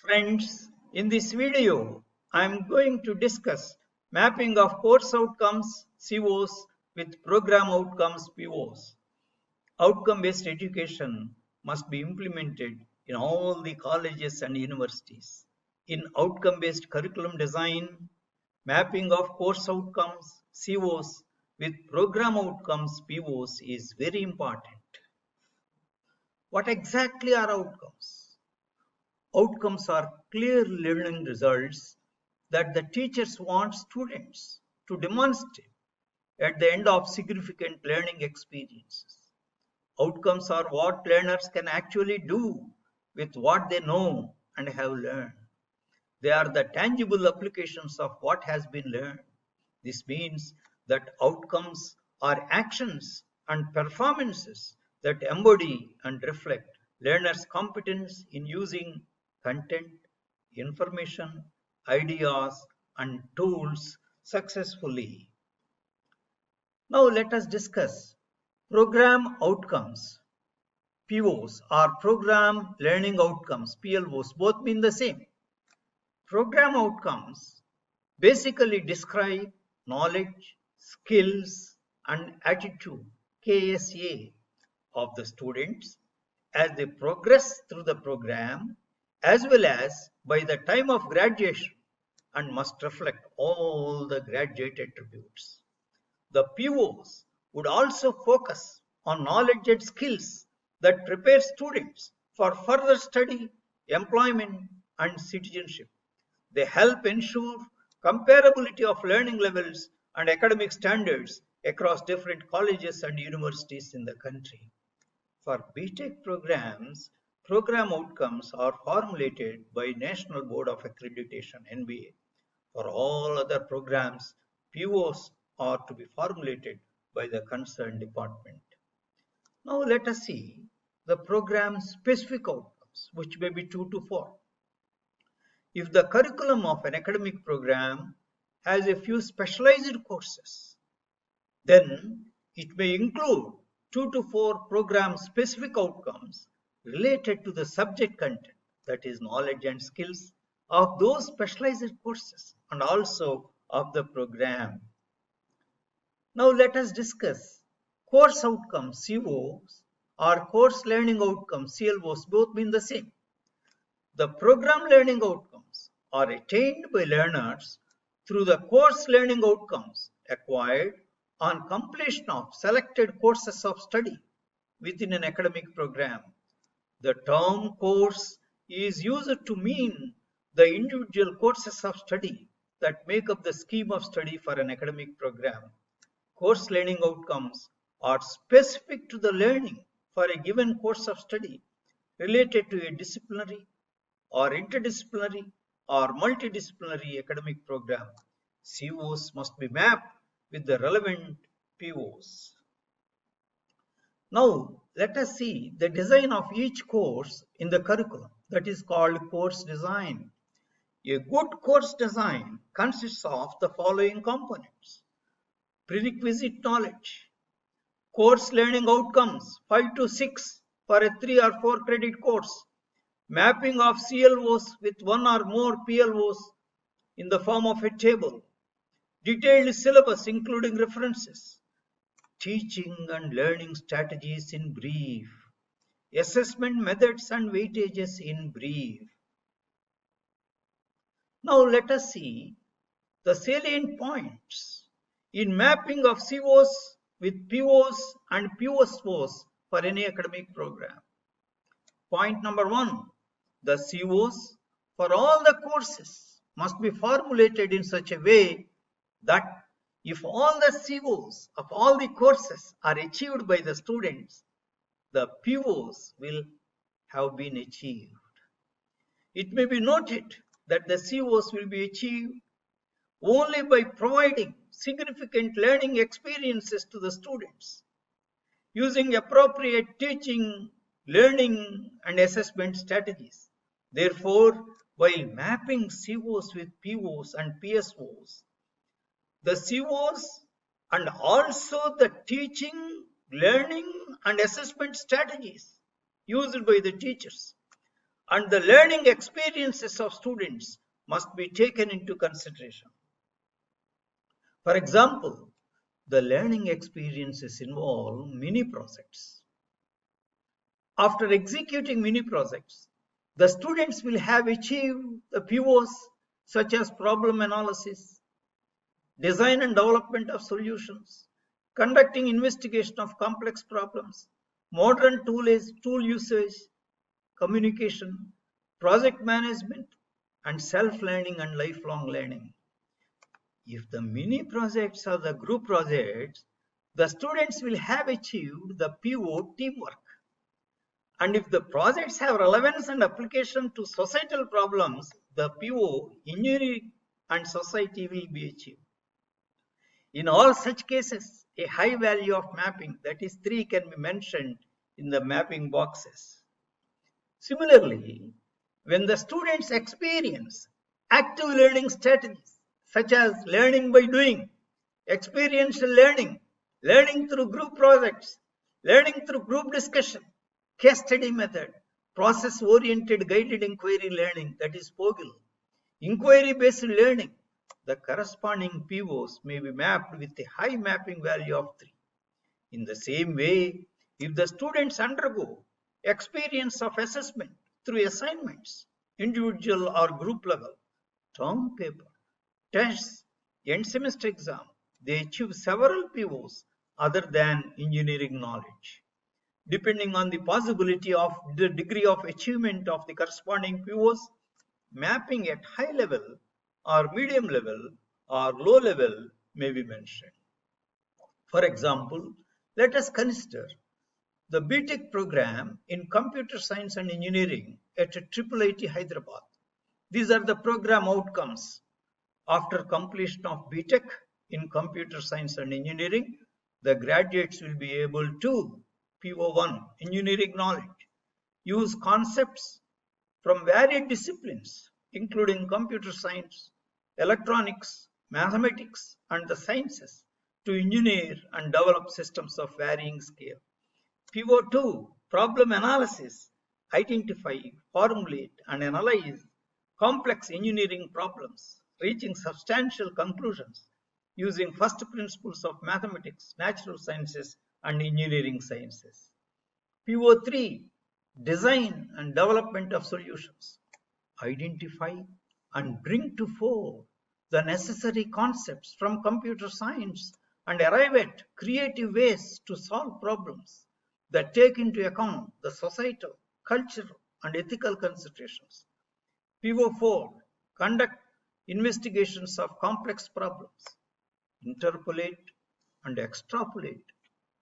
Friends, in this video, I am going to discuss mapping of course outcomes COs with program outcomes POs. Outcome-based education must be implemented in all the colleges and universities. In outcome-based curriculum design, mapping of course outcomes COs with program outcomes POs is very important. What exactly are outcomes? Outcomes are clear learning results that the teachers want students to demonstrate at the end of significant learning experiences. Outcomes are what learners can actually do with what they know and have learned. They are the tangible applications of what has been learned. This means that outcomes are actions and performances that embody and reflect learners' competence in using content, information, ideas, and tools successfully. Now let us discuss program outcomes. POs or program learning outcomes, PLOs, both mean the same. Program outcomes basically describe knowledge, skills, and attitude, KSA, of the students as they progress through the program as well as by the time of graduation and must reflect all the graduate attributes. The POs would also focus on knowledge and skills that prepare students for further study, employment, and citizenship. They help ensure comparability of learning levels and academic standards across different colleges and universities in the country. For BTech programs, program outcomes are formulated by National Board of Accreditation (NBA). For all other programs, POs are to be formulated by the concerned department. Now let us see the program specific outcomes, which may be 2 to 4. If the curriculum of an academic program has a few specialized courses, then it may include 2 to 4 program specific outcomes related to the subject content, that is knowledge and skills of those specialized courses and also of the program. Now let us discuss course outcomes, COs, or course learning outcomes, CLOs, both mean the same. The program learning outcomes are attained by learners through the course learning outcomes acquired on completion of selected courses of study within an academic program. The term course is used to mean the individual courses of study that make up the scheme of study for an academic program. Course learning outcomes are specific to the learning for a given course of study related to a disciplinary or interdisciplinary or multidisciplinary academic program. COs must be mapped with the relevant POs. Now let us see the design of each course in the curriculum, that is called course design. A good course design consists of the following components: prerequisite knowledge, course learning outcomes 5 to 6 for a 3 or 4 credit course, mapping of CLOs with 1 or more PLOs in the form of a table, detailed syllabus including references, teaching and learning strategies in brief, assessment methods and weightages in brief. Now let us see the salient points in mapping of COs with POs and PSOs for any academic program. Point number 1, the COs for all the courses must be formulated in such a way that if all the COs of all the courses are achieved by the students, the POs will have been achieved. It may be noted that the COs will be achieved only by providing significant learning experiences to the students, using appropriate teaching, learning, and assessment strategies. Therefore, while mapping COs with POs and PSOs, the COs and also the teaching, learning, and assessment strategies used by the teachers and the learning experiences of students must be taken into consideration. For example, the learning experiences involve mini projects. After executing mini projects, the students will have achieved the POs such as problem analysis, design and development of solutions, conducting investigation of complex problems, modern tool usage, communication, project management, and self-learning and lifelong learning. If the mini projects are the group projects, the students will have achieved the PO teamwork. And if the projects have relevance and application to societal problems, the PO engineering and society will be achieved. In all such cases, a high value of mapping, that is 3, can be mentioned in the mapping boxes. Similarly, when the students experience active learning strategies such as learning by doing, experiential learning, learning through group projects, learning through group discussion, case study method, process-oriented guided inquiry learning, that is POGIL, inquiry-based learning, the corresponding POs may be mapped with a high mapping value of 3. In the same way, if the students undergo experience of assessment through assignments, individual or group level, term paper, tests, end semester exam, they achieve several POs other than engineering knowledge. Depending on the possibility of the degree of achievement of the corresponding POs, mapping at high level or medium level or low level may be mentioned. For example, let us consider the BTech program in Computer Science and Engineering at IIIT Hyderabad. These are the program outcomes. After completion of BTech in Computer Science and Engineering, the graduates will be able to PO1, engineering knowledge, use concepts from varied disciplines, including computer science, electronics, mathematics, and the sciences, to engineer and develop systems of varying scale. PO2, problem analysis, identify, formulate, and analyze complex engineering problems, reaching substantial conclusions using first principles of mathematics, natural sciences, and engineering sciences. PO3, design and development of solutions, identify and bring to fore the necessary concepts from computer science and arrive at creative ways to solve problems that take into account the societal, cultural, and ethical considerations. PO4, conduct investigations of complex problems, interpolate and extrapolate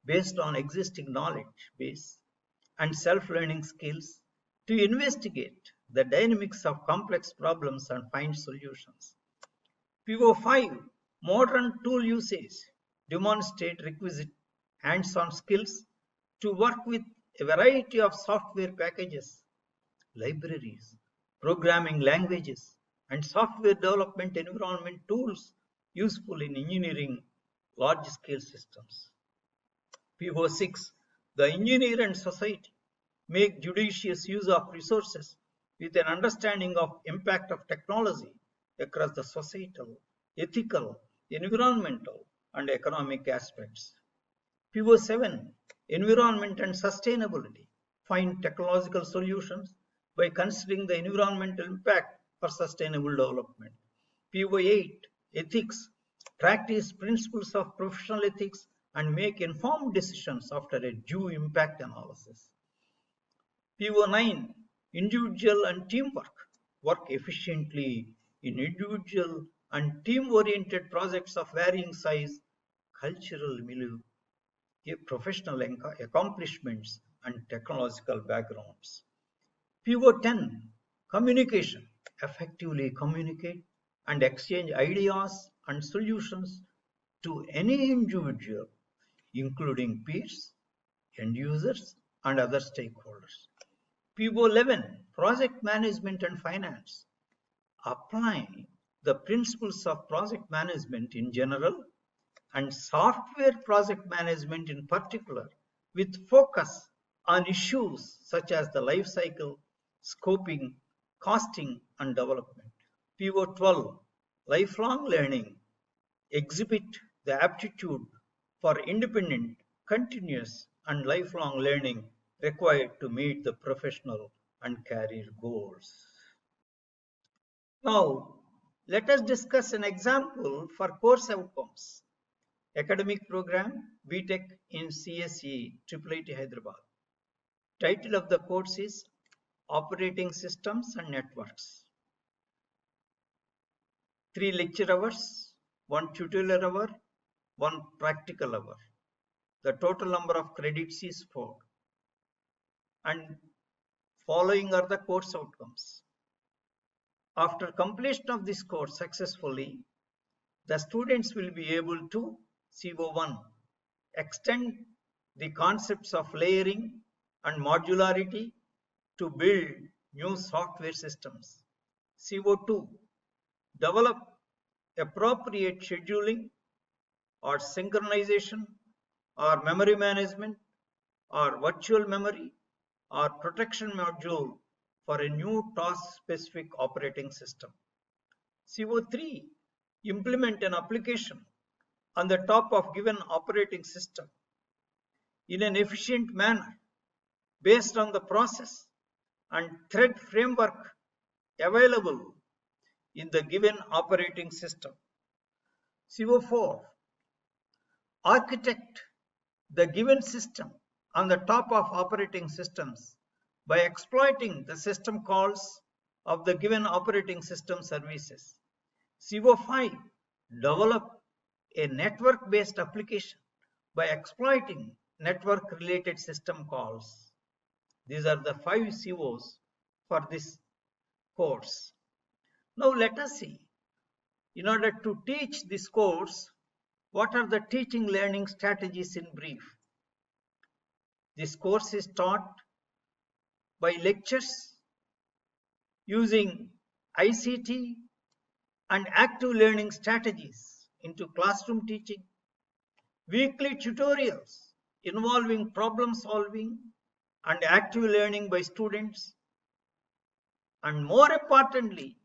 based on existing knowledge base and self-learning skills to investigate the dynamics of complex problems and find solutions. PO5, modern tool usage, demonstrate requisite hands-on skills to work with a variety of software packages, libraries, programming languages, and software development environment tools useful in engineering large-scale systems. PO6, the engineer and society make judicious use of resources with an understanding of impact of technology across the societal, ethical, environmental, and economic aspects. PO7, environment and sustainability, find technological solutions by considering the environmental impact for sustainable development. PO8, ethics, practice principles of professional ethics and make informed decisions after a due impact analysis. PO9, individual and teamwork, work efficiently in individual and team-oriented projects of varying size, cultural milieu, professional accomplishments, and technological backgrounds. PO10, communication, effectively communicate and exchange ideas and solutions to any individual, including peers, end users, and other stakeholders. PO11, project management and finance, applying the principles of project management in general and software project management in particular, with focus on issues such as the life cycle, scoping, costing and development. PO12, lifelong learning, exhibit the aptitude for independent, continuous and lifelong learning required to meet the professional and career goals. Now, let us discuss an example for course outcomes. Academic program, BTech in CSE, IIIT Hyderabad. Title of the course is Operating Systems and Networks. 3 lecture hours, 1 tutorial hour, 1 practical hour. The total number of credits is 4. And following are the course outcomes. After completion of this course successfully, the students will be able to CO1 extend the concepts of layering and modularity to build new software systems. CO2 develop appropriate scheduling or synchronization or memory management or virtual memory or protection module for a new task-specific operating system. CO3 implement an application on the top of given operating system in an efficient manner based on the process and thread framework available in the given operating system. CO4 architect the given system on the top of operating systems by exploiting the system calls of the given operating system services. CO5 develop a network-based application by exploiting network-related system calls. These are the 5 COs for this course. Now let us see, in order to teach this course, what are the teaching learning strategies in brief? This course is taught by lectures using ICT and active learning strategies into classroom teaching, weekly tutorials involving problem solving and active learning by students, and more importantly,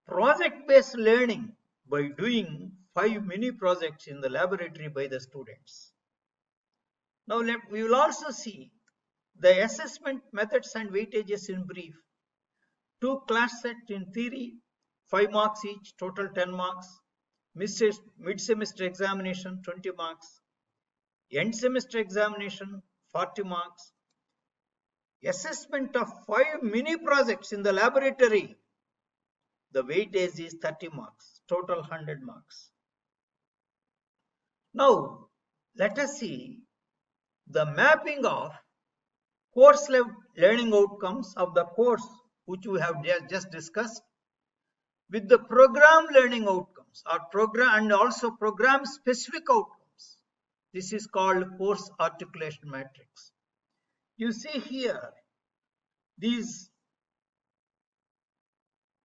project-based learning by doing 5 mini projects in the laboratory by the students. Now we will also see the assessment methods and weightages in brief. 2 class sets in theory, 5 marks each, total 10 marks. Mid-semester examination, 20 marks. End semester examination, 40 marks. Assessment of 5 mini projects in the laboratory, the weightage is 30 marks, total 100 marks. Now, let us see the mapping of course learning outcomes of the course which we have just discussed with the program learning outcomes or program and also program specific outcomes. This is called course articulation matrix. You see here, these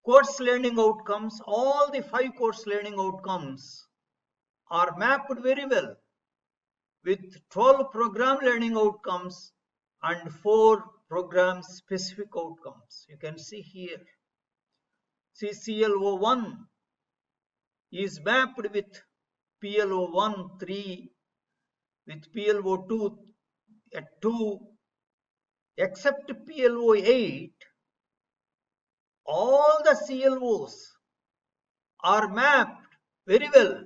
course learning outcomes, all the 5 course learning outcomes are mapped very well with 12 program learning outcomes and 4 program specific outcomes. You can see here. See, CLO1 is mapped with PLO1 3, with PLO2 at 2, except PLO8. All the CLOs are mapped very well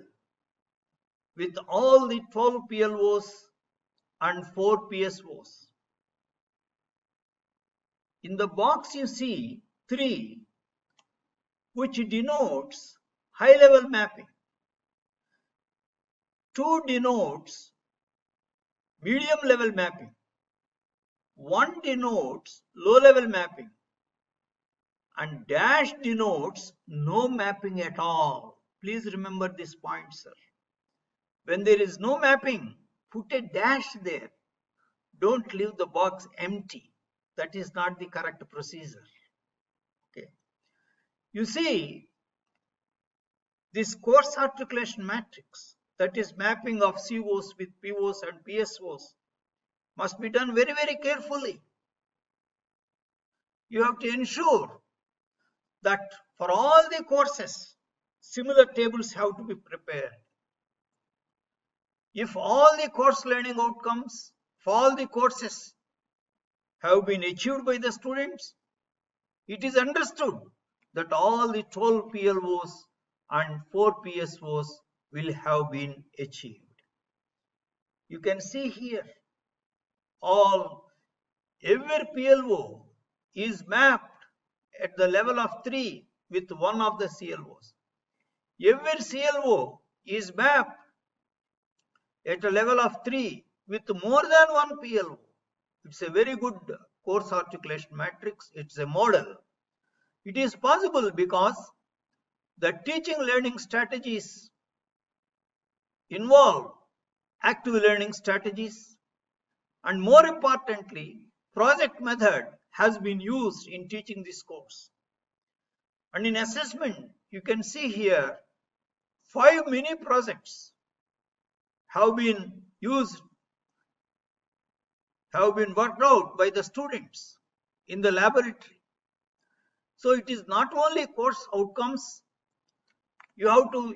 with all the 12 PLOs and 4 PSOs. In the box you see 3, which denotes high level mapping. 2 denotes medium level mapping. 1 denotes low level mapping. And dash denotes no mapping at all. Please remember this point, sir. When there is no mapping, put a dash there. Don't leave the box empty. That is not the correct procedure. Okay. You see, this course articulation matrix, that is mapping of COs with POs and PSOs, must be done very, very carefully. you have to ensure that for all the courses, similar tables have to be prepared. If all the course learning outcomes for all the courses have been achieved by the students, it is understood that all the 12 PLOs and 4 PSOs will have been achieved. You can see here, every PLO is mapped at the level of 3 with one of the CLOs. Every CLO is mapped at a level of 3 with more than one PLO. It's a very good course articulation matrix. It's a model. It is possible because the teaching learning strategies involve active learning strategies, and more importantly, project method has been used in teaching this course. And in assessment, you can see here 5 mini projects have been used, have been worked out by the students in the laboratory. So it is not only course outcomes, you have to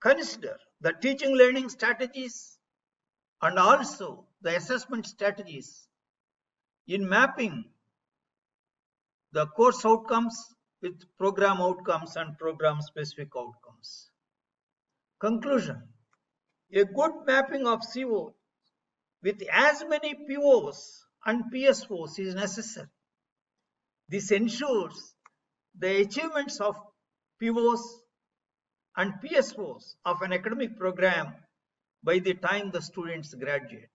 consider the teaching learning strategies and also the assessment strategies in mapping the course outcomes with program outcomes and program specific outcomes. Conclusion: a good mapping of CO with as many POs and PSOs is necessary. This ensures the achievements of POs and PSOs of an academic program by the time the students graduate.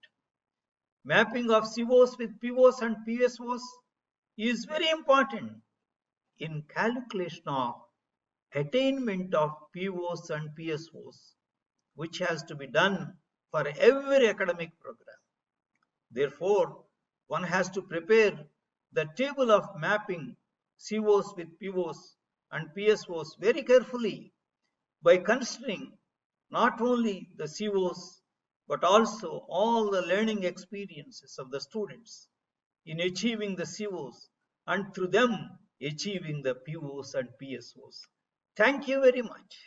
Mapping of COs with POs and PSOs is very important in calculation of attainment of POs and PSOs, which has to be done for every academic program. Therefore, one has to prepare the table of mapping COs with POs and PSOs very carefully by considering not only the COs but also all the learning experiences of the students in achieving the COs and through them achieving the POs and PSOs. Thank you very much.